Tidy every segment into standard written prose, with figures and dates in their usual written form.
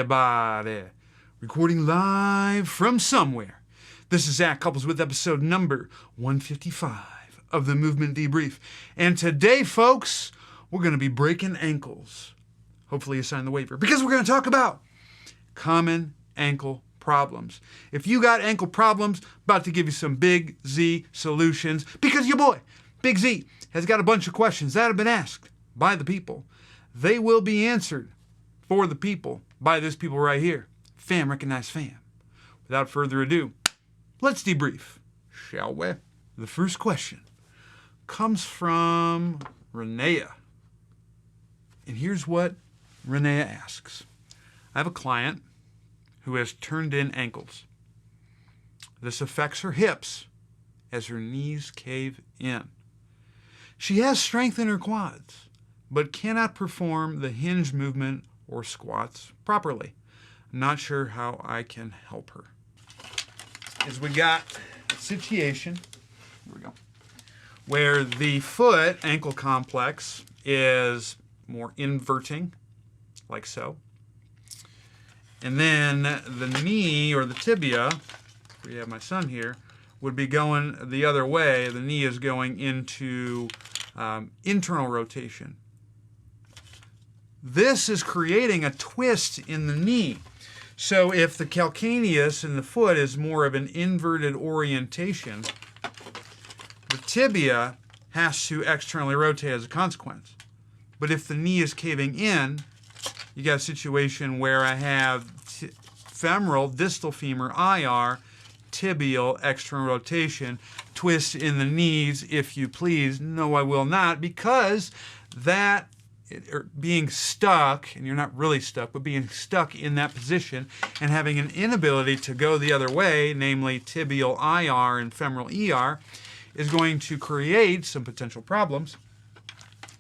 everybody. Recording live from somewhere. This is Zach Couples with episode number 155 of the Movement Debrief. And today, folks, we're going to be breaking ankles. Hopefully you signed the waiver, because we're going to talk about common ankle problems. If you got ankle problems, about to give you some Big Z solutions, because your boy, Big Z, has got a bunch of questions that have been asked by the people. They will be answered for the people by this people right here. Fam, recognize fam. Without further ado, let's debrief, shall we? The first question comes from Renea. And here's what Renea asks. I have a client who has turned in ankles. This affects her hips as her knees cave in. She has strength in her quads, but cannot perform the hinge movement or squats properly. I'm not sure how I can help her. Is we got a situation, here we go, where the foot ankle complex is more inverting, like so. And then the knee or the tibia, we have my son here, would be going the other way. The knee is going into internal rotation. This is creating a twist in the knee. So if the calcaneus in the foot is more of an inverted orientation, the tibia has to externally rotate as a consequence. But if the knee is caving in, you got a situation where I have femoral, distal femur, IR, tibial, external rotation, twist in the knees, if you please. No, I will not, because that being stuck, and you're not really stuck, but being stuck in that position and having an inability to go the other way, namely tibial IR and femoral ER, is going to create some potential problems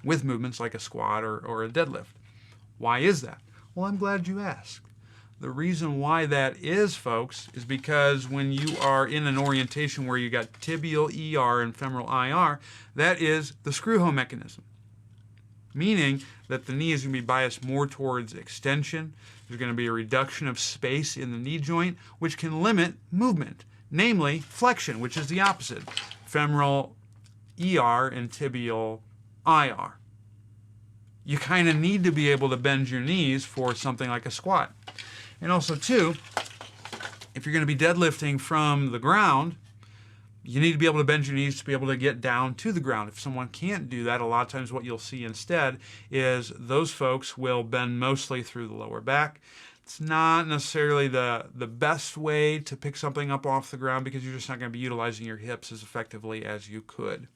with movements like a squat or a deadlift. Why is that? Well, I'm glad you asked. The reason why that is, folks, is because when you are in an orientation where you got tibial ER and femoral IR, that is the screw home mechanism. Meaning that the knee is going to be biased more towards extension. There's going to be a reduction of space in the knee joint, which can limit movement, namely flexion, which is the opposite, femoral ER and tibial IR. You kind of need to be able to bend your knees for something like a squat. And also, too, if you're going to be deadlifting from the ground, you need to be able to bend your knees to be able to get down to the ground. If someone can't do that, a lot of times what you'll see instead is those folks will bend mostly through the lower back. It's not necessarily the best way to pick something up off the ground because you're just not going to be utilizing your hips as effectively as you could.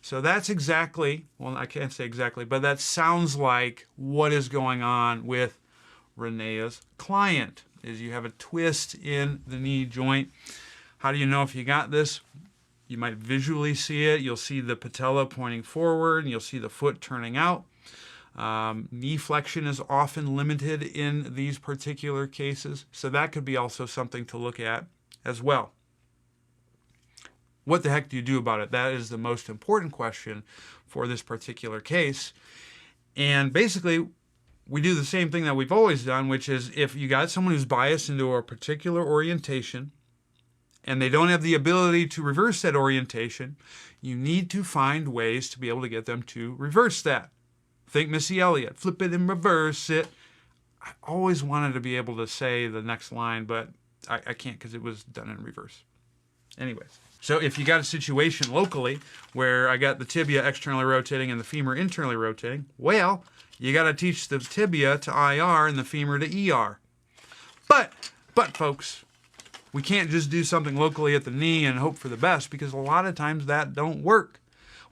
So that's exactly, well, I can't say exactly, but that sounds like what is going on with Renea's client, is you have a twist in the knee joint. How do you know if you got this? You might visually see it. You'll see the patella pointing forward, and you'll see the foot turning out. Knee flexion is often limited in these particular cases, so that could be also something to look at as well. What the heck do you do about it? That is the most important question for this particular case. And basically, we do the same thing that we've always done, which is if you got someone who's biased into a particular orientation, and they don't have the ability to reverse that orientation, you need to find ways to be able to get them to reverse that. Think Missy Elliott, flip it and reverse it. I always wanted to be able to say the next line, but I can't because it was done in reverse. Anyways, so if you got a situation locally where I got the tibia externally rotating and the femur internally rotating, well, you got to teach the tibia to IR and the femur to ER. But folks, we can't just do something locally at the knee and hope for the best, because a lot of times that don't work.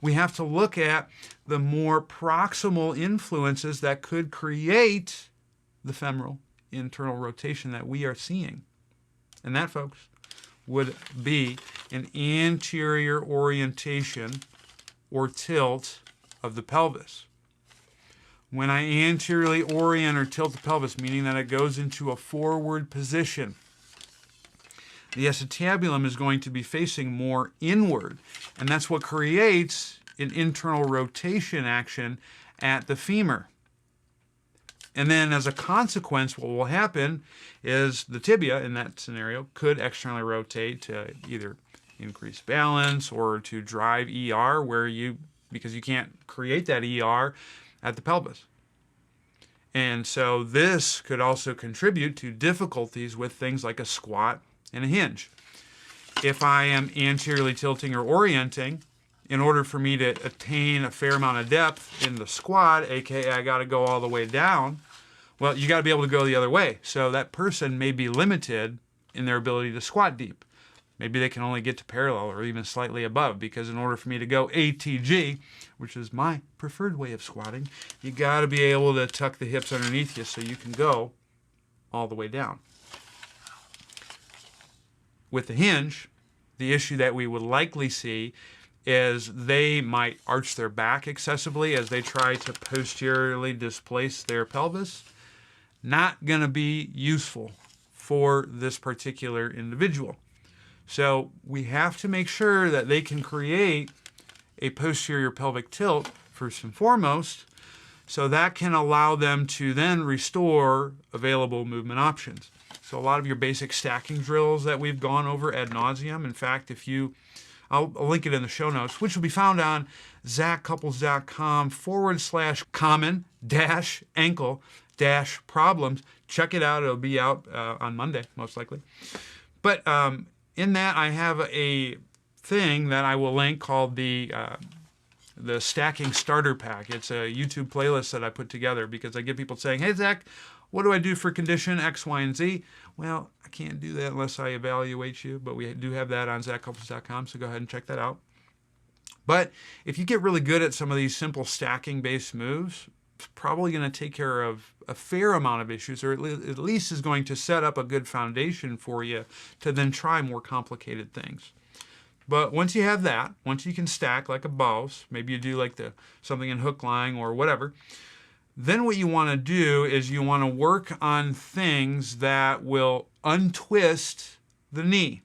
We have to look at the more proximal influences that could create the femoral internal rotation that we are seeing. And that, folks, would be an anterior orientation or tilt of the pelvis. When I anteriorly orient or tilt the pelvis, meaning that it goes into a forward position, the acetabulum is going to be facing more inward, and that's what creates an internal rotation action at the femur. And then as a consequence, what will happen is the tibia in that scenario could externally rotate to either increase balance or to drive ER because you can't create that ER at the pelvis. And so this could also contribute to difficulties with things like a squat and a hinge. If I am anteriorly tilting or orienting, in order for me to attain a fair amount of depth in the squat, aka I got to go all the way down, well, you got to be able to go the other way. So that person may be limited in their ability to squat deep. Maybe they can only get to parallel or even slightly above, because in order for me to go ATG, which is my preferred way of squatting, you got to be able to tuck the hips underneath you so you can go all the way down. With the hinge, the issue that we would likely see is they might arch their back excessively as they try to posteriorly displace their pelvis. Not going to be useful for this particular individual. So we have to make sure that they can create a posterior pelvic tilt first and foremost, so that can allow them to then restore available movement options. So a lot of your basic stacking drills that we've gone over ad nauseum. In fact, I'll link it in the show notes, which will be found on zachcouples.com/common-ankle-problems. Check it out. It'll be out on Monday, most likely. But in that, I have a thing that I will link called the Stacking Starter Pack. It's a YouTube playlist that I put together because I get people saying, "Hey, Zach, what do I do for condition X, Y, and Z?" Well, I can't do that unless I evaluate you, but we do have that on zachcouples.com, so go ahead and check that out. But if you get really good at some of these simple stacking-based moves, it's probably going to take care of a fair amount of issues, or at least is going to set up a good foundation for you to then try more complicated things. But once you have that, once you can stack like a boss, maybe you do like something in hook lying or whatever, then what you want to do is you want to work on things that will untwist the knee.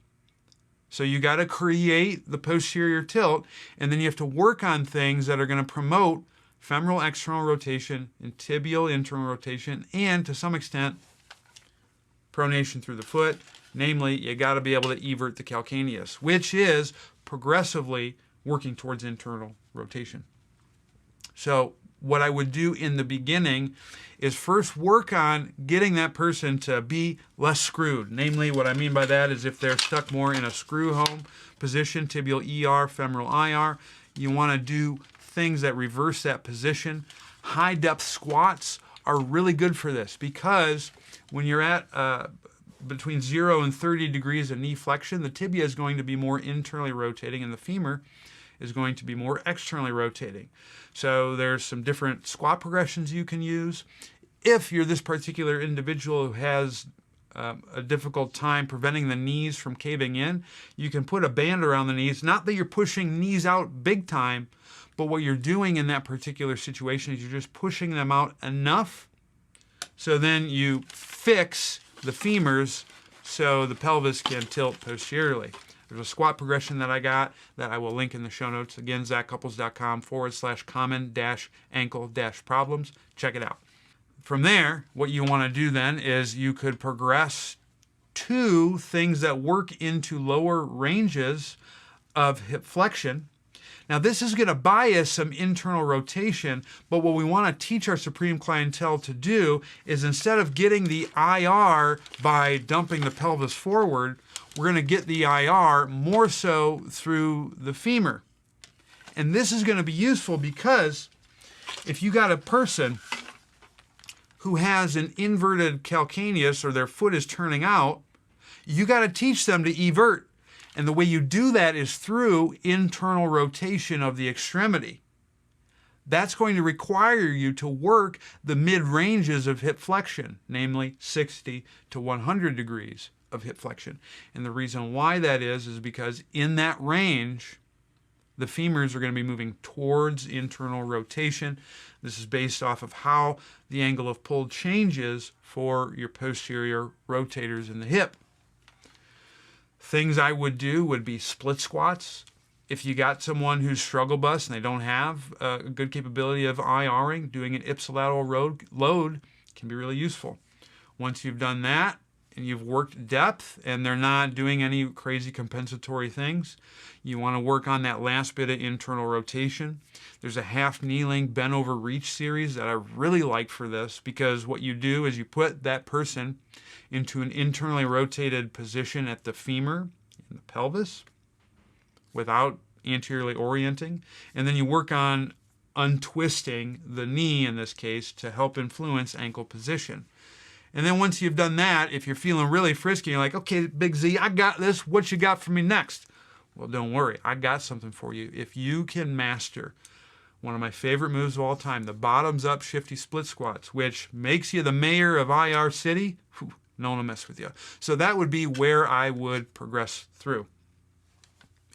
So you got to create the posterior tilt, and then you have to work on things that are going to promote femoral external rotation and tibial internal rotation, and to some extent pronation through the foot. Namely, you got to be able to evert the calcaneus, which is progressively working towards internal rotation. So what I would do in the beginning is first work on getting that person to be less screwed. Namely, what I mean by that is if they're stuck more in a screw home position, tibial ER, femoral IR, you want to do things that reverse that position. High depth squats are really good for this, because when you're at between 0 and 30 degrees of knee flexion, the tibia is going to be more internally rotating and the femur is going to be more externally rotating. So there's some different squat progressions you can use. If you're this particular individual who has a difficult time preventing the knees from caving in, you can put a band around the knees. Not that you're pushing knees out big time, but what you're doing in that particular situation is you're just pushing them out enough so then you fix the femurs so the pelvis can tilt posteriorly. There's a squat progression that I got that I will link in the show notes. Again, zachcouples.com/common-ankle-problems. Check it out. From there, what you want to do then is you could progress to things that work into lower ranges of hip flexion. Now, this is going to bias some internal rotation, but what we want to teach our supreme clientele to do is, instead of getting the IR by dumping the pelvis forward, we're going to get the IR more so through the femur. And this is going to be useful because if you got a person who has an inverted calcaneus, or their foot is turning out, you got to teach them to evert. And the way you do that is through internal rotation of the extremity. That's going to require you to work the mid-ranges of hip flexion, namely 60 to 100 degrees of hip flexion. And the reason why that is because in that range, the femurs are going to be moving towards internal rotation. This is based off of how the angle of pull changes for your posterior rotators in the hip. Things I would do would be split squats. If you got someone who's struggle bus and they don't have a good capability of IRing, doing an ipsilateral load can be really useful. Once you've done that, and you've worked depth, and they're not doing any crazy compensatory things, you want to work on that last bit of internal rotation. There's a half kneeling bent over reach series that I really like for this, because what you do is you put that person into an internally rotated position at the femur in the pelvis without anteriorly orienting, and then you work on untwisting the knee in this case to help influence ankle position. And then once you've done that, if you're feeling really frisky, you're like, okay, Big Z, I got this. What you got for me next? Well, don't worry. I got something for you. If you can master one of my favorite moves of all time, the bottoms-up shifty split squats, which makes you the mayor of IR City, no one will mess with you. So that would be where I would progress through.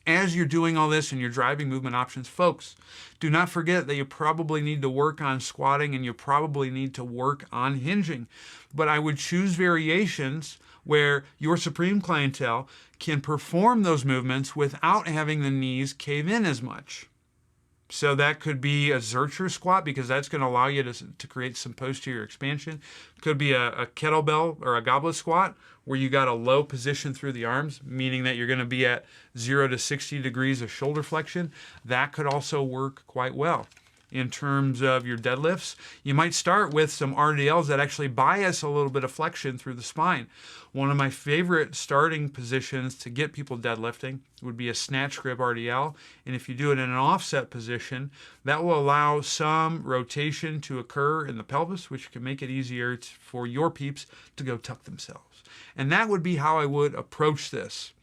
As you're doing all this and you're driving movement options, folks, do not forget that you probably need to work on squatting and you probably need to work on hinging. But I would choose variations where your supreme clientele can perform those movements without having the knees cave in as much. So that could be a Zercher squat, because that's going to allow you to create some posterior expansion. Could be a kettlebell or a goblet squat where you got a low position through the arms, meaning that you're going to be at 0 to 60 degrees of shoulder flexion. That could also work quite well. In terms of your deadlifts, you might start with some RDLs that actually bias a little bit of flexion through the spine. One of my favorite starting positions to get people deadlifting would be a snatch grip RDL. And if you do it in an offset position, that will allow some rotation to occur in the pelvis, which can make it easier for your peeps to go tuck themselves. And that would be how I would approach this.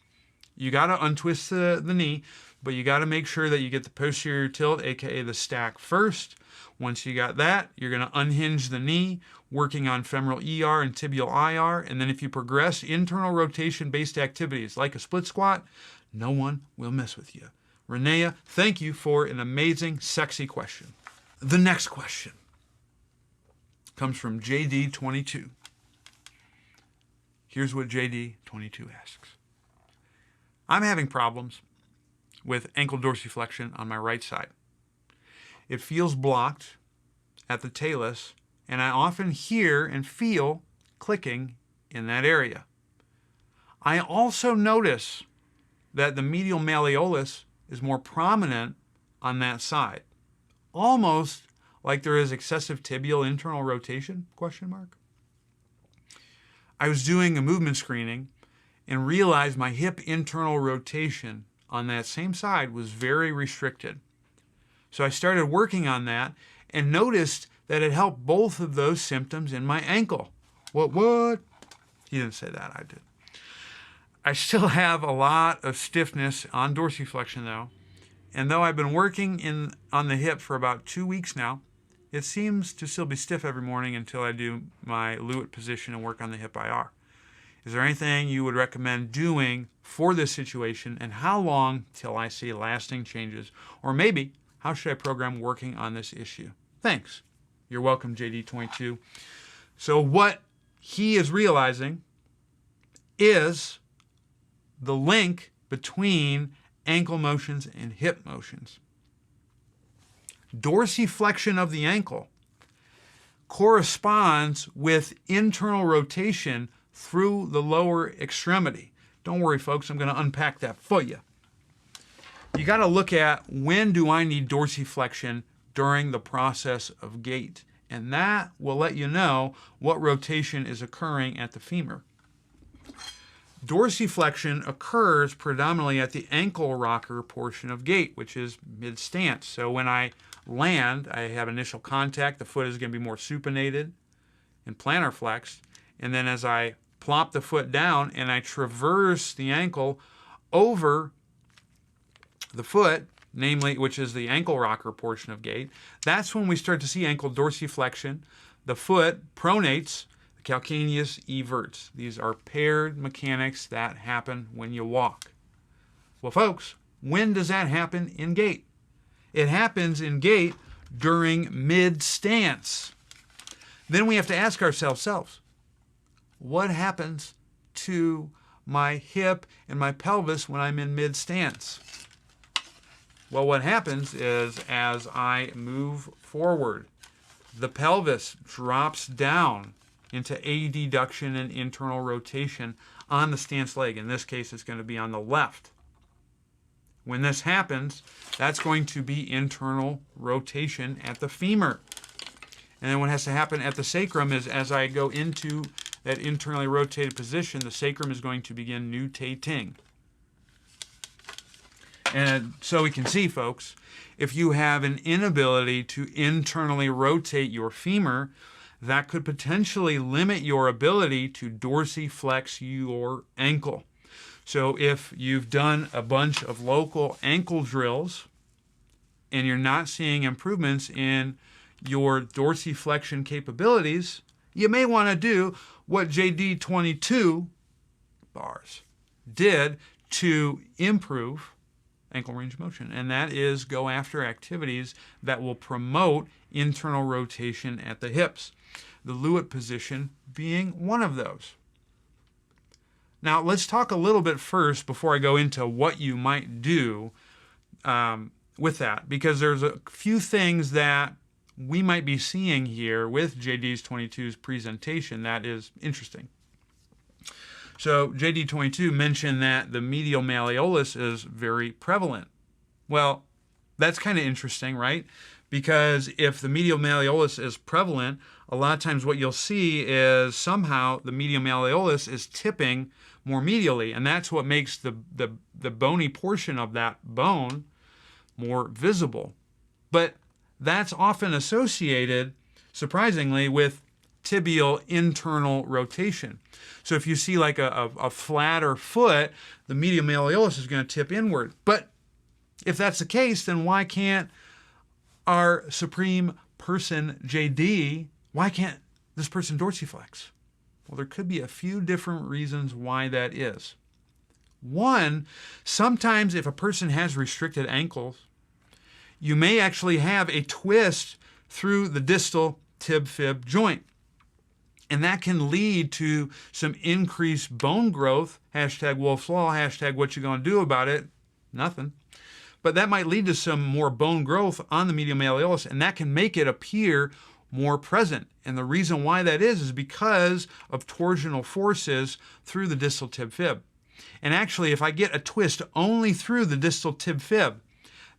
You got to untwist the knee, but you got to make sure that you get the posterior tilt, aka the stack, first. Once you got that, you're going to unhinge the knee, working on femoral ER and tibial IR. And then if you progress internal rotation-based activities like a split squat, no one will mess with you. Renea, thank you for an amazing, sexy question. The next question comes from JD22. Here's what JD22 asks. I'm having problems with ankle dorsiflexion on my right side. It feels blocked at the talus, and I often hear and feel clicking in that area. I also notice that the medial malleolus is more prominent on that side, almost like there is excessive tibial internal rotation, ? I was doing a movement screening and realized my hip internal rotation on that same side was very restricted. So I started working on that and noticed that it helped both of those symptoms in my ankle. What? He didn't say that, I did. I still have a lot of stiffness on dorsiflexion though, and though I've been working on the hip for about 2 weeks now, it seems to still be stiff every morning until I do my Lewitt position and work on the hip IR. Is there anything you would recommend doing for this situation, and how long till I see lasting changes? Or maybe, how should I program working on this issue? Thanks. You're welcome, JD22. So what he is realizing is the link between ankle motions and hip motions. Dorsiflexion of the ankle corresponds with internal rotation through the lower extremity. Don't worry, folks, I'm going to unpack that for you. You got to look at, when do I need dorsiflexion during the process of gait? And that will let you know what rotation is occurring at the femur. Dorsiflexion occurs predominantly at the ankle rocker portion of gait, which is mid-stance. So when I land, I have initial contact, the foot is going to be more supinated and plantar flexed, and then as I plop the foot down and I traverse the ankle over the foot, namely, which is the ankle rocker portion of gait, that's when we start to see ankle dorsiflexion. The foot pronates, the calcaneus everts. These are paired mechanics that happen when you walk. Well, folks, when does that happen in gait? It happens in gait during mid-stance. Then we have to ask ourselves, what happens to my hip and my pelvis when I'm in mid-stance? Well, what happens is, as I move forward, the pelvis drops down into adduction and internal rotation on the stance leg. In this case, it's going to be on the left. When this happens, that's going to be internal rotation at the femur. And then what has to happen at the sacrum is as I go into that internally rotated position, the sacrum is going to begin nutating. And so we can see, folks, if you have an inability to internally rotate your femur, that could potentially limit your ability to dorsiflex your ankle. So if you've done a bunch of local ankle drills and you're not seeing improvements in your dorsiflexion capabilities, you may want to do what JD22 bars did to improve ankle range of motion, and that is go after activities that will promote internal rotation at the hips, the Lewitt position being one of those. Now let's talk a little bit first before I go into what you might do with that, because there's a few things that we might be seeing here with JD22's presentation that is interesting. So JD22 mentioned that the medial malleolus is very prevalent. Well, that's kind of interesting, right? Because if the medial malleolus is prevalent, a lot of times what you'll see is somehow the medial malleolus is tipping more medially, and that's what makes the bony portion of that bone more visible. But that's often associated, surprisingly, with tibial internal rotation. So if you see like a flatter foot, the medial malleolus is going to tip inward. But if that's the case, then why can't our supreme person, JD, why can't this person dorsiflex? Well, there could be a few different reasons why that is. One, sometimes if a person has restricted ankles, you may actually have a twist through the distal tib-fib joint. And that can lead to some increased bone growth, hashtag Wolf's Law, hashtag what you gonna do about it, nothing. But that might lead to some more bone growth on the medial malleolus, and that can make it appear more present. And the reason why that is because of torsional forces through the distal tib-fib. And actually, if I get a twist only through the distal tib-fib,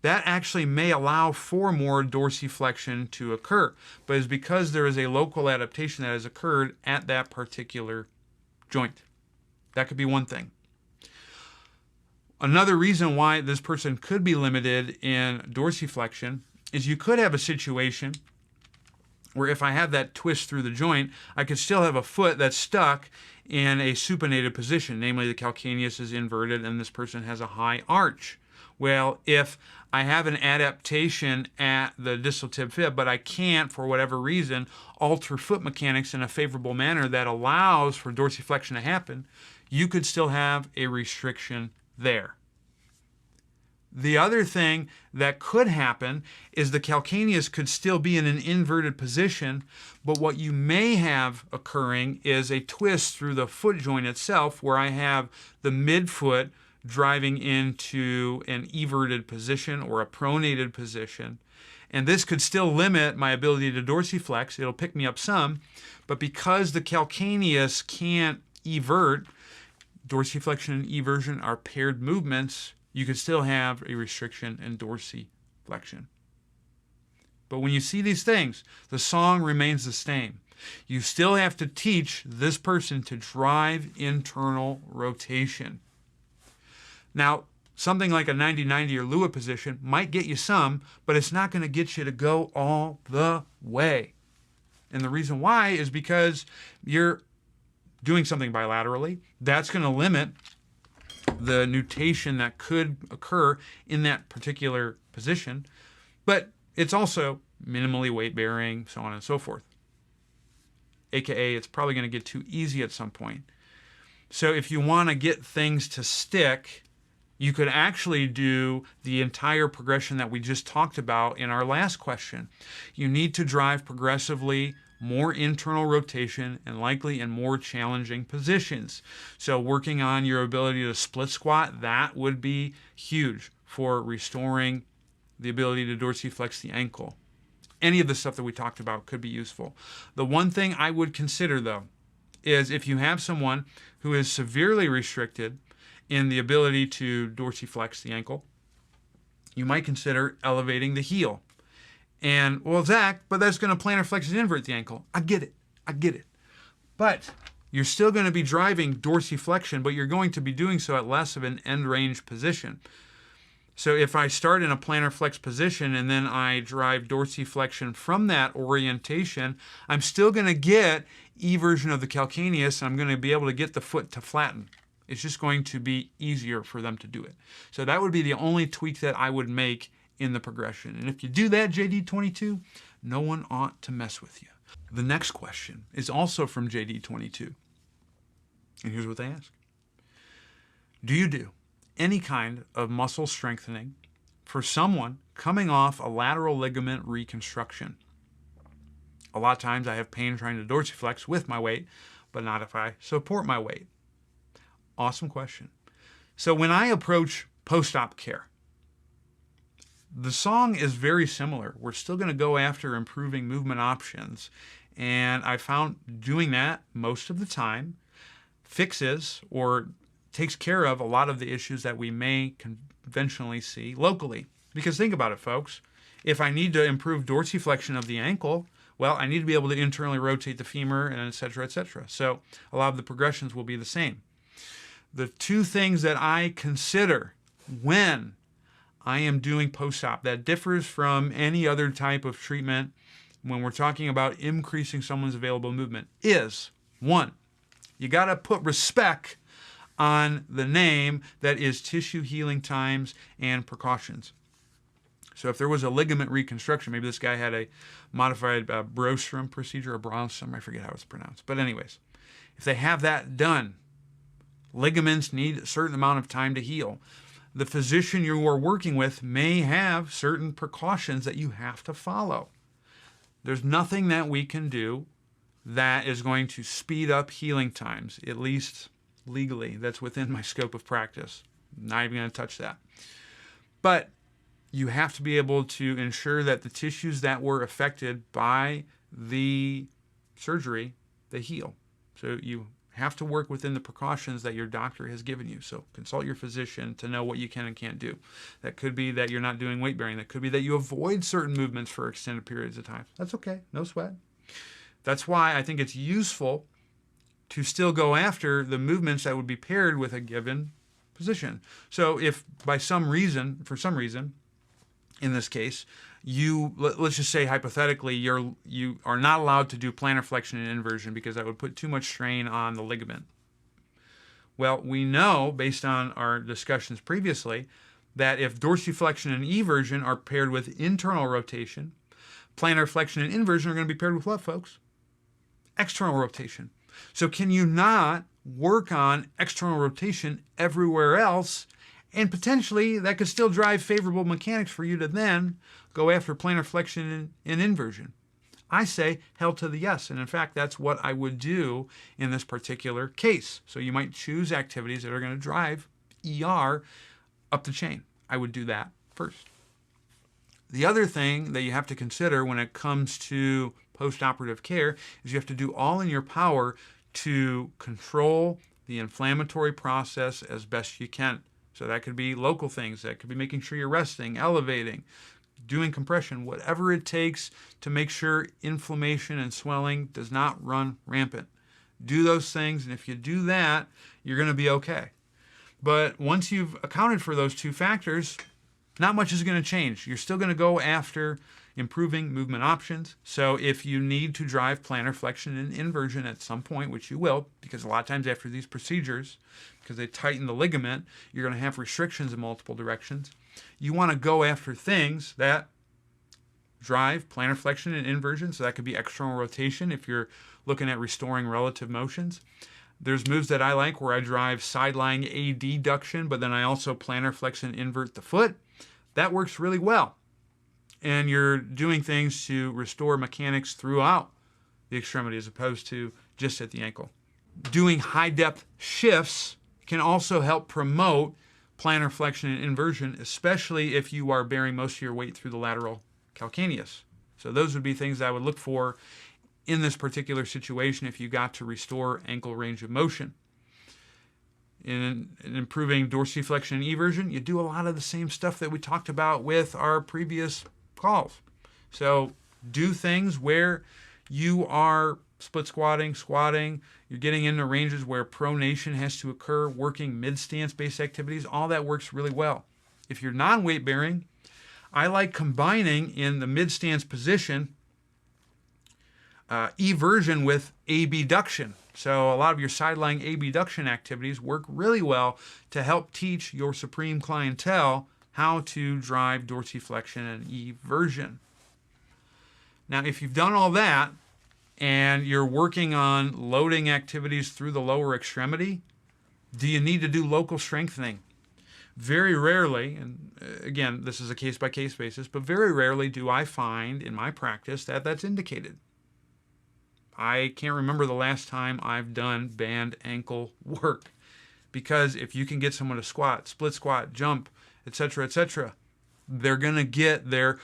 that actually may allow for more dorsiflexion to occur, but it's because there is a local adaptation that has occurred at that particular joint. That could be one thing. Another reason why this person could be limited in dorsiflexion is you could have a situation where if I have that twist through the joint, I could still have a foot that's stuck in a supinated position, namely the calcaneus is inverted and this person has a high arch. Well, if I have an adaptation at the distal tib-fib, but I can't, for whatever reason, alter foot mechanics in a favorable manner that allows for dorsiflexion to happen, you could still have a restriction there. The other thing that could happen is the calcaneus could still be in an inverted position, but what you may have occurring is a twist through the foot joint itself where I have the midfoot driving into an everted position or a pronated position. And this could still limit my ability to dorsiflex. It'll pick me up some, but because the calcaneus can't evert, dorsiflexion and eversion are paired movements, you could still have a restriction in dorsiflexion. But when you see these things, the song remains the same. You still have to teach this person to drive internal rotation. Now, something like a 90-90 or Lewitt position might get you some, but it's not going to get you to go all the way. And the reason why is because you're doing something bilaterally. That's going to limit the nutation that could occur in that particular position, but it's also minimally weight-bearing, so on and so forth. AKA, it's probably going to get too easy at some point. So if you want to get things to stick, you could actually do the entire progression that we just talked about in our last question. You need to drive progressively more internal rotation and likely in more challenging positions. So working on your ability to split squat, that would be huge for restoring the ability to dorsiflex the ankle. Any of the stuff that we talked about could be useful. The one thing I would consider, though, is if you have someone who is severely restricted in the ability to dorsiflex the ankle, you might consider elevating the heel. And, well, Zach, but that's going to plantar flex and invert the ankle. I get it. But you're still going to be driving dorsiflexion, but you're going to be doing so at less of an end range position. So if I start in a plantar flex position and then I drive dorsiflexion from that orientation, I'm still going to get eversion of the calcaneus. I'm going to be able to get the foot to flatten. It's just going to be easier for them to do it. So that would be the only tweak that I would make in the progression. And if you do that, JD22, no one ought to mess with you. The next question is also from JD22. And here's what they ask. Do you do any kind of muscle strengthening for someone coming off a lateral ligament reconstruction? A lot of times I have pain trying to dorsiflex with my weight, but not if I support my weight. Awesome question. So when I approach post-op care, the song is very similar. We're still going to go after improving movement options. And I found doing that most of the time fixes or takes care of a lot of the issues that we may conventionally see locally. Because think about it, folks. If I need to improve dorsiflexion of the ankle, well, I need to be able to internally rotate the femur, and et cetera, et cetera. So a lot of the progressions will be the same. The two things that I consider when I am doing post-op that differs from any other type of treatment when we're talking about increasing someone's available movement is, one, you got to put respect on the name that is tissue healing times and precautions. So if there was a ligament reconstruction, maybe this guy had a modified Brostrom procedure or Brostrom, I forget how it's pronounced. But anyways, if they have that done, ligaments need a certain amount of time to heal. The physician you are working with may have certain precautions that you have to follow. There's nothing that we can do that is going to speed up healing times, at least legally. That's within my scope of practice. I'm not even going to touch that. But you have to be able to ensure that the tissues that were affected by the surgery, they heal. So you have to work within the precautions that your doctor has given you. So consult your physician to know what you can and can't do. That could be that you're not doing weight bearing. That could be that you avoid certain movements for extended periods of time. That's okay. No sweat. That's why I think it's useful to still go after the movements that would be paired with a given position. So if for some reason, in this case, let's just say hypothetically, you are not allowed to do plantar flexion and inversion because that would put too much strain on the ligament. Well, we know, based on our discussions previously, that if dorsiflexion and eversion are paired with internal rotation, plantar flexion and inversion are going to be paired with what, folks? External rotation. So can you not work on external rotation everywhere else? And potentially that could still drive favorable mechanics for you to then go after plantar flexion and inversion. I say hell to the yes. And in fact, that's what I would do in this particular case. So you might choose activities that are going to drive ER up the chain. I would do that first. The other thing that you have to consider when it comes to post-operative care is you have to do all in your power to control the inflammatory process as best you can. So that could be local things. That could be making sure you're resting, elevating, doing compression, whatever it takes to make sure inflammation and swelling does not run rampant. Do those things, and if you do that, you're going to be okay. But once you've accounted for those two factors, not much is going to change. You're still going to go after improving movement options. So if you need to drive plantar flexion and inversion at some point, which you will, because a lot of times after these procedures, because they tighten the ligament, you're going to have restrictions in multiple directions. You want to go after things that drive plantar flexion and inversion. So that could be external rotation if you're looking at restoring relative motions. There's moves that I like where I drive sideline adduction, but then I also plantar flex and invert the foot. That works really well. And you're doing things to restore mechanics throughout the extremity as opposed to just at the ankle. Doing high depth shifts can also help promote plantar flexion and inversion, especially if you are bearing most of your weight through the lateral calcaneus. So those would be things I would look for in this particular situation if you got to restore ankle range of motion. In improving dorsiflexion and eversion, you do a lot of the same stuff that we talked about with our previous calls. So do things where you are split squatting, you're getting into ranges where pronation has to occur, working mid-stance based activities. All that works really well. If you're non-weight bearing, I like combining in the mid-stance position eversion with abduction. So a lot of your side-lying abduction activities work really well to help teach your supreme clientele how to drive dorsiflexion and eversion. Now, if you've done all that and you're working on loading activities through the lower extremity, do you need to do local strengthening? Very rarely, and again, this is a case-by-case basis, but very rarely do I find in my practice that that's indicated. I can't remember the last time I've done band ankle work, because if you can get someone to squat, split squat, jump, etc., they're going to get their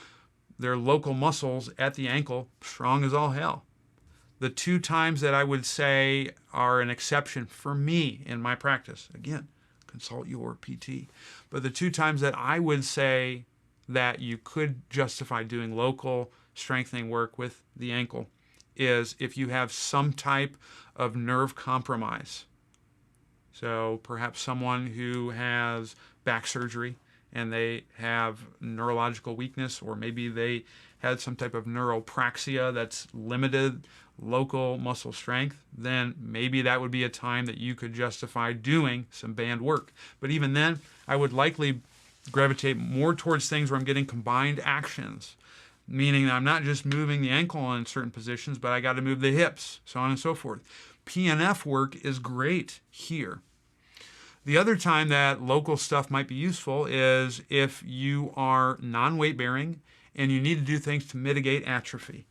local muscles at the ankle strong as all hell. The 2 times that I would say are an exception for me in my practice, again, consult your PT, but the 2 times that I would say that you could justify doing local strengthening work with the ankle is if you have some type of nerve compromise. So perhaps someone who has back surgery and they have neurological weakness, or maybe they had some type of neuropraxia that's limited local muscle strength, then maybe that would be a time that you could justify doing some band work. But even then, I would likely gravitate more towards things where I'm getting combined actions, meaning that I'm not just moving the ankle in certain positions, but I got to move the hips, so on and so forth. PNF work is great here. The other time that local stuff might be useful is if you are non-weight bearing and you need to do things to mitigate atrophy.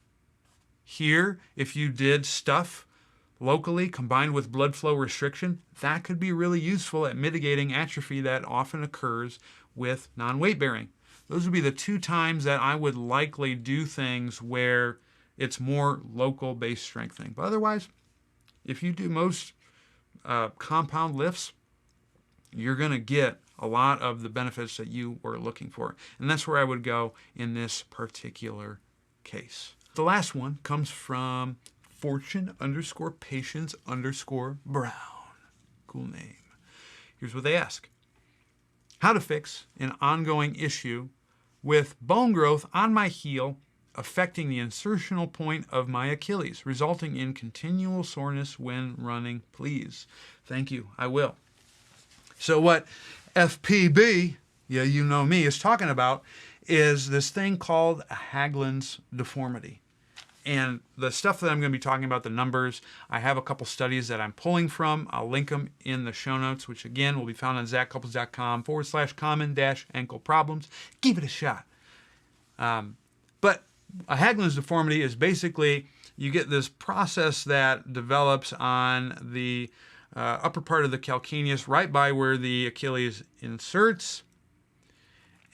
Here, if you did stuff locally combined with blood flow restriction, that could be really useful at mitigating atrophy that often occurs with non-weight bearing. Those would be the 2 times that I would likely do things where it's more local based strengthening. But otherwise, if you do most compound lifts, you're going to get a lot of the benefits that you were looking for. And that's where I would go in this particular case. The last one comes from Fortune_Patience_Brown. Cool name. Here's what they ask. How to fix an ongoing issue with bone growth on my heel affecting the insertional point of my Achilles, resulting in continual soreness when running, please. Thank you, I will. So what FPB, yeah, you know me, is talking about is this thing called a Haglund's deformity. And the stuff that I'm going to be talking about, the numbers, I have a couple studies that I'm pulling from. I'll link them in the show notes, which again will be found on zachcouples.com/common-ankle problems. Give it a shot. But a Haglund's deformity is basically you get this process that develops on the upper part of the calcaneus, right by where the Achilles inserts.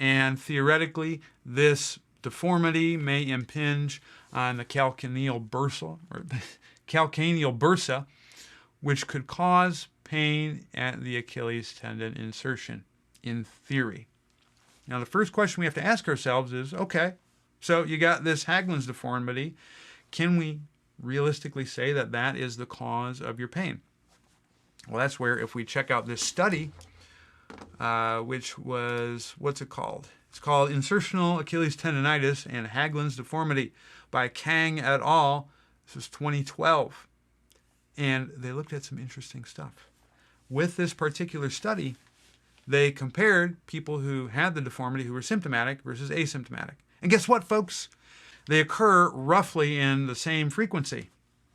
And theoretically, this deformity may impinge on the calcaneal bursa, which could cause pain at the Achilles tendon insertion, in theory. Now, the first question we have to ask ourselves is, okay, so you got this Haglund's deformity. Can we realistically say that that is the cause of your pain? Well, that's where if we check out this study, which was, what's it called? It's called Insertional Achilles Tendonitis and Haglund's Deformity by Kang et al. This was 2012. And they looked at some interesting stuff. With this particular study, they compared people who had the deformity who were symptomatic versus asymptomatic. And guess what, folks? They occur roughly in the same frequency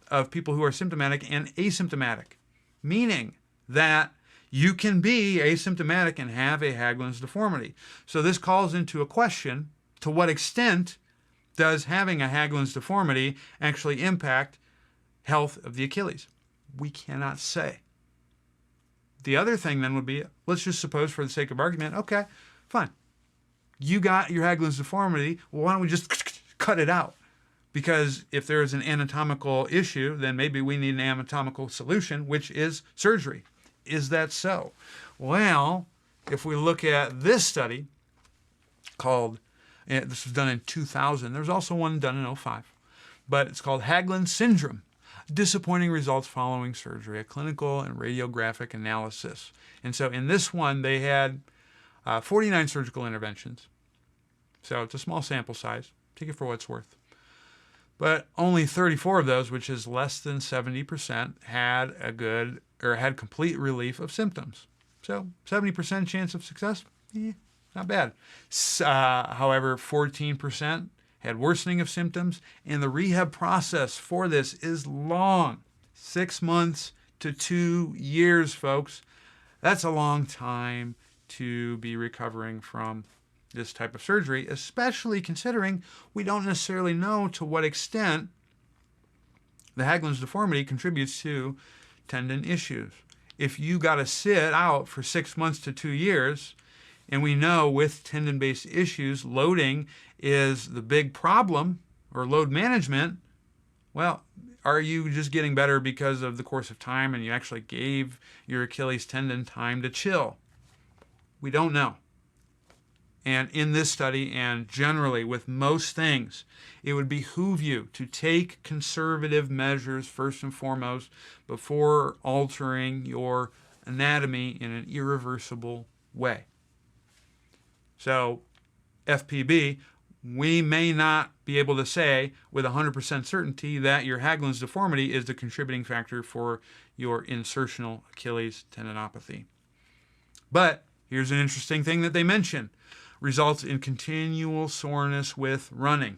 of people who are symptomatic and asymptomatic, meaning that you can be asymptomatic and have a Haglund's deformity. So this calls into a question, to what extent does having a Haglund's deformity actually impact health of the Achilles? We cannot say. The other thing then would be, let's just suppose for the sake of argument, okay, fine. You got your Haglund's deformity, well, why don't we just cut it out? Because if there is an anatomical issue, then maybe we need an anatomical solution, which is surgery. Is that so? Well, if we look at this study called, this was done in 2000. There's also one done in 2005. But it's called Haglund syndrome. Disappointing results following surgery, a clinical and radiographic analysis. And so in this one, they had 49 surgical interventions. So it's a small sample size. Take it for what it's worth. But only 34 of those, which is less than 70%, had a good or had complete relief of symptoms. So 70% chance of success, not bad. However, 14% had worsening of symptoms, and the rehab process for this is long. 6 months to 2 years, folks. That's a long time to be recovering from this type of surgery, especially considering we don't necessarily know to what extent the Haglund's deformity contributes to tendon issues. If you got to sit out for 6 months to 2 years, and we know with tendon-based issues, loading is the big problem, or load management, well, are you just getting better because of the course of time and you actually gave your Achilles tendon time to chill? We don't know. And in this study, and generally with most things, it would behoove you to take conservative measures first and foremost before altering your anatomy in an irreversible way. So, FPB, we may not be able to say with 100% certainty that your Haglund's deformity is the contributing factor for your insertional Achilles tendinopathy. But here's an interesting thing that they mention. Results in continual soreness with running.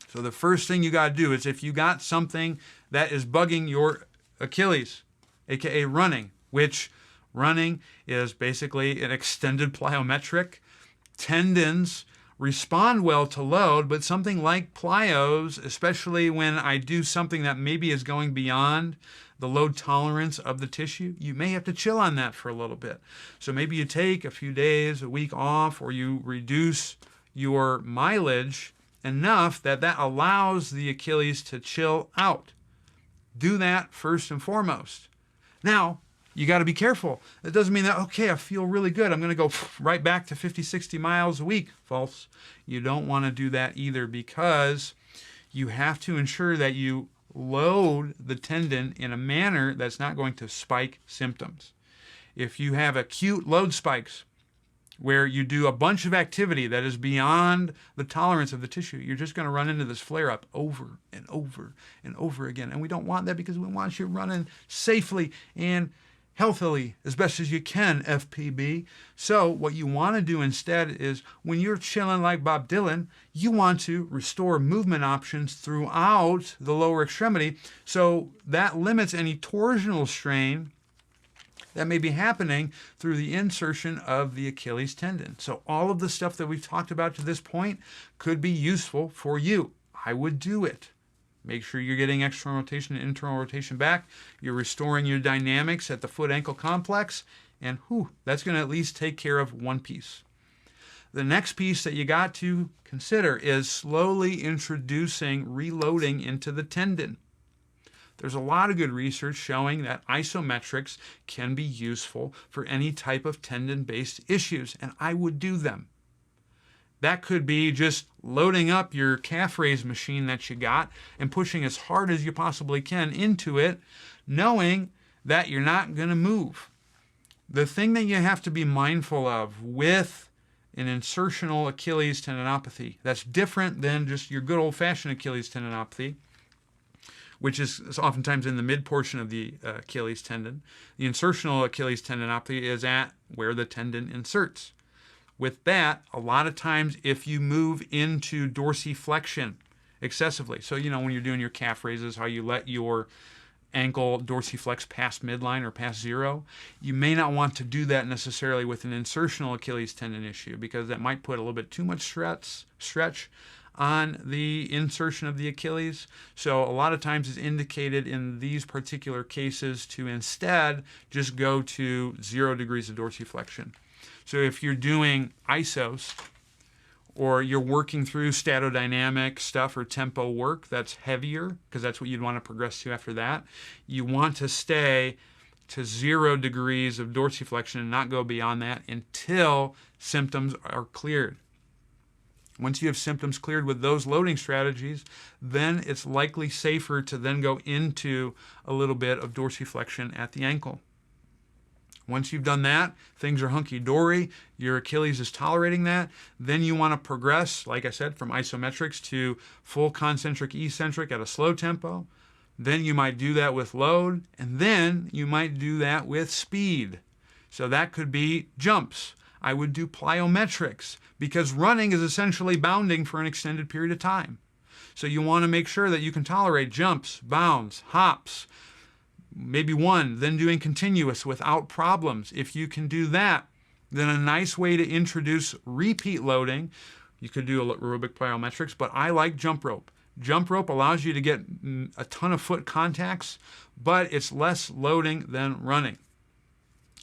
So the first thing you got to do is if you got something that is bugging your Achilles, aka running, which running is basically an extended plyometric. Tendons respond well to load, but something like plyos, especially when I do something that maybe is going beyond the load tolerance of the tissue, you may have to chill on that for a little bit. So maybe you take a few days, a week off, or you reduce your mileage enough that that allows the Achilles to chill out. Do that first and foremost. Now, you got to be careful. That doesn't mean that, okay, I feel really good, I'm going to go right back to 50, 60 miles a week. False. You don't want to do that either, because you have to ensure that you load the tendon in a manner that's not going to spike symptoms. If you have acute load spikes where you do a bunch of activity that is beyond the tolerance of the tissue, you're just going to run into this flare-up over and over and over again. And we don't want that, because we want you running safely and healthily as best as you can, FPB. So what you want to do instead is, when you're chilling like Bob Dylan, you want to restore movement options throughout the lower extremity, so that limits any torsional strain that may be happening through the insertion of the Achilles tendon. So all of the stuff that we've talked about to this point could be useful for you. I would do it. Make sure you're getting external rotation and internal rotation back. You're restoring your dynamics at the foot-ankle complex, and that's going to at least take care of one piece. The next piece that you got to consider is slowly introducing reloading into the tendon. There's a lot of good research showing that isometrics can be useful for any type of tendon-based issues, and I would do them. That could be just loading up your calf raise machine that you got and pushing as hard as you possibly can into it, knowing that you're not going to move. The thing that you have to be mindful of with an insertional Achilles tendinopathy that's different than just your good old-fashioned Achilles tendinopathy, which is oftentimes in the mid portion of the Achilles tendon. The insertional Achilles tendinopathy is at where the tendon inserts. With that, a lot of times if you move into dorsiflexion excessively, so when you're doing your calf raises, how you let your ankle dorsiflex past midline or past zero, you may not want to do that necessarily with an insertional Achilles tendon issue, because that might put a little bit too much stretch on the insertion of the Achilles. So a lot of times it's indicated in these particular cases to instead just go to 0 degrees of dorsiflexion. So if you're doing isos, or you're working through statodynamic stuff or tempo work that's heavier, because that's what you'd want to progress to after that, you want to stay to 0 degrees of dorsiflexion and not go beyond that until symptoms are cleared. Once you have symptoms cleared with those loading strategies, then it's likely safer to then go into a little bit of dorsiflexion at the ankle. Once you've done that, things are hunky-dory, your Achilles is tolerating that, then you want to progress, like I said, from isometrics to full concentric eccentric at a slow tempo. Then you might do that with load, and then you might do that with speed. So that could be jumps. I would do plyometrics, because running is essentially bounding for an extended period of time. So you want to make sure that you can tolerate jumps, bounds, hops, maybe one, then doing continuous without problems. If you can do that, then a nice way to introduce repeat loading, you could do aerobic plyometrics, but I like jump rope. Jump rope allows you to get a ton of foot contacts, but it's less loading than running.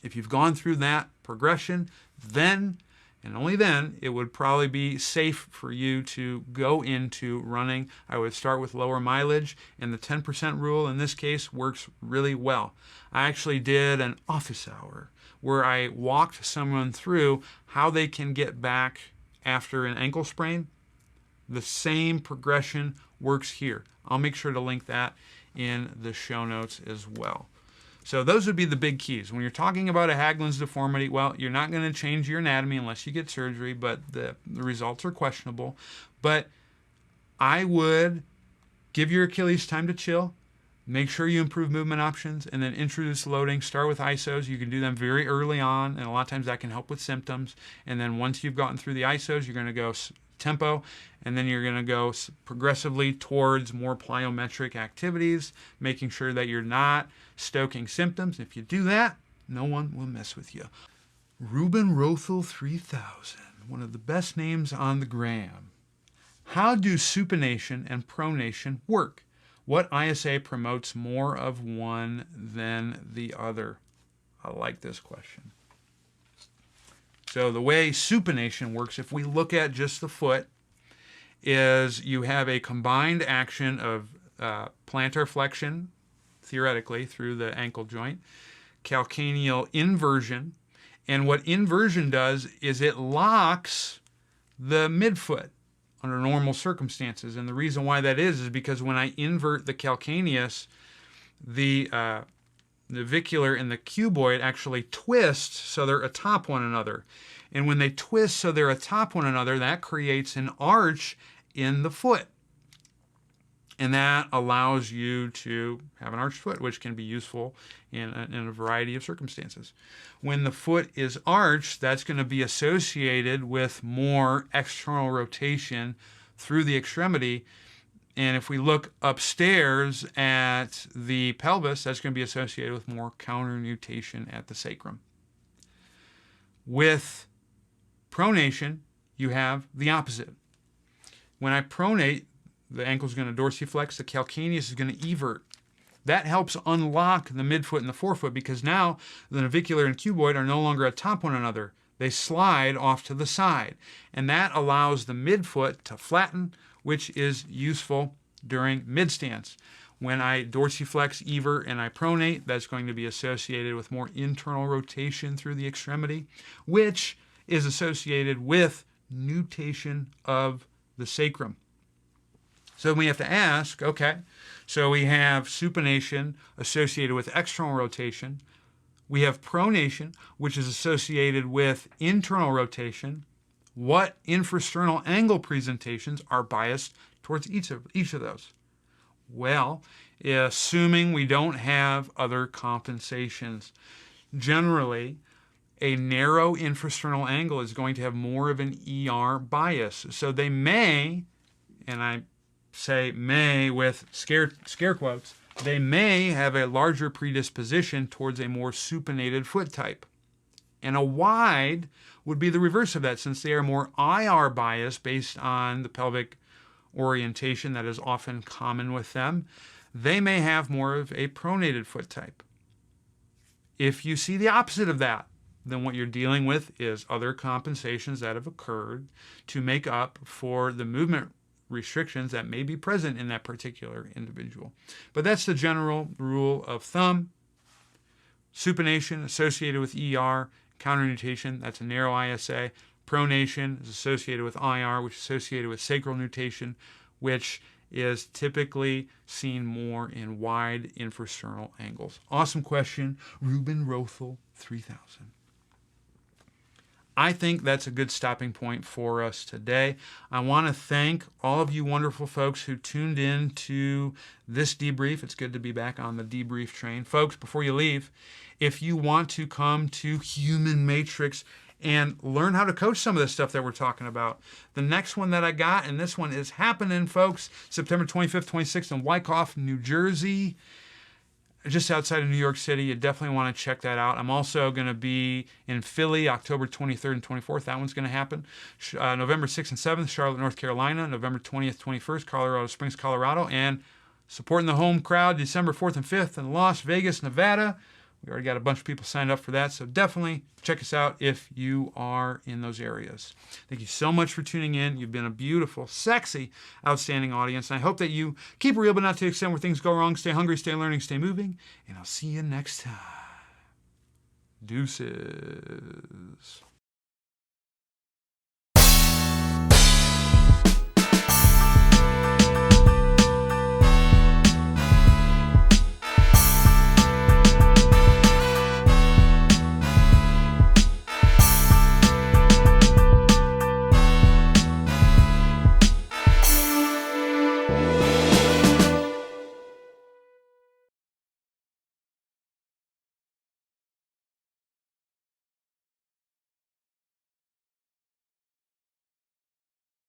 If you've gone through that progression, then, and only then, it would probably be safe for you to go into running. I would start with lower mileage, and the 10% rule in this case works really well. I actually did an office hour where I walked someone through how they can get back after an ankle sprain. The same progression works here. I'll make sure to link that in the show notes as well. So those would be the big keys. When you're talking about a Haglund's deformity, well, you're not going to change your anatomy unless you get surgery, but the results are questionable. But I would give your Achilles time to chill, make sure you improve movement options, and then introduce loading. Start with isos. You can do them very early on, and a lot of times that can help with symptoms. And then once you've gotten through the isos, you're going to go tempo, and then you're going to go progressively towards more plyometric activities, making sure that you're not stoking symptoms. If you do that, no one will mess with you. Ruben Rothel 3000, one of the best names on the gram. How do supination and pronation work? What ISA promotes more of one than the other? I like this question. So the way supination works, if we look at just the foot, is you have a combined action of plantar flexion, theoretically, through the ankle joint, calcaneal inversion, and what inversion does is it locks the midfoot under normal circumstances. And the reason why that is because when I invert the calcaneus, the navicular and the cuboid actually twist so they're atop one another. And when they twist so they're atop one another, that creates an arch in the foot. And that allows you to have an arched foot, which can be useful in a variety of circumstances. When the foot is arched, that's going to be associated with more external rotation through the extremity. And if we look upstairs at the pelvis, that's going to be associated with more counternutation at the sacrum. With pronation, you have the opposite. When I pronate, the ankle is going to dorsiflex, the calcaneus is going to evert. That helps unlock the midfoot and the forefoot because now the navicular and cuboid are no longer atop one another. They slide off to the side. And that allows the midfoot to flatten, which is useful during mid-stance. When I dorsiflex, evert, and I pronate, that's going to be associated with more internal rotation through the extremity, which is associated with nutation of the sacrum. So we have to ask, okay, so we have supination associated with external rotation. We have pronation, which is associated with internal rotation. What infrasternal angle presentations are biased towards each of those? Well, assuming we don't have other compensations. Generally, a narrow infrasternal angle is going to have more of an ER bias. So they may, and I say may with scare quotes, they may have a larger predisposition towards a more supinated foot type. And a wide would be the reverse of that, since they are more IR biased based on the pelvic orientation that is often common with them. They may have more of a pronated foot type. If you see the opposite of that, then what you're dealing with is other compensations that have occurred to make up for the movement restrictions that may be present in that particular individual. But that's the general rule of thumb. Supination associated with ER, counternutation, that's a narrow ISA. Pronation is associated with IR, which is associated with sacral nutation, which is typically seen more in wide infrasternal angles. Awesome question, Ruben Rothel, 3000. I think that's a good stopping point for us today. I want to thank all of you wonderful folks who tuned in to this debrief. It's good to be back on the debrief train. Folks, before you leave, if you want to come to Human Matrix and learn how to coach some of this stuff that we're talking about, the next one that I got, and this one is happening, folks, September 25th, 26th in Wyckoff, New Jersey, just outside of New York City. You definitely want to check that out. I'm also going to be in Philly, October 23rd and 24th. That one's going to happen. November 6th and 7th, Charlotte, North Carolina. November 20th, 21st, Colorado Springs, Colorado. And supporting the home crowd, December 4th and 5th in Las Vegas, Nevada. We already got a bunch of people signed up for that, so definitely check us out if you are in those areas. Thank you so much for tuning in. You've been a beautiful, sexy, outstanding audience, and I hope that you keep it real, but not to the extent where things go wrong. Stay hungry, stay learning, stay moving, and I'll see you next time. Deuces.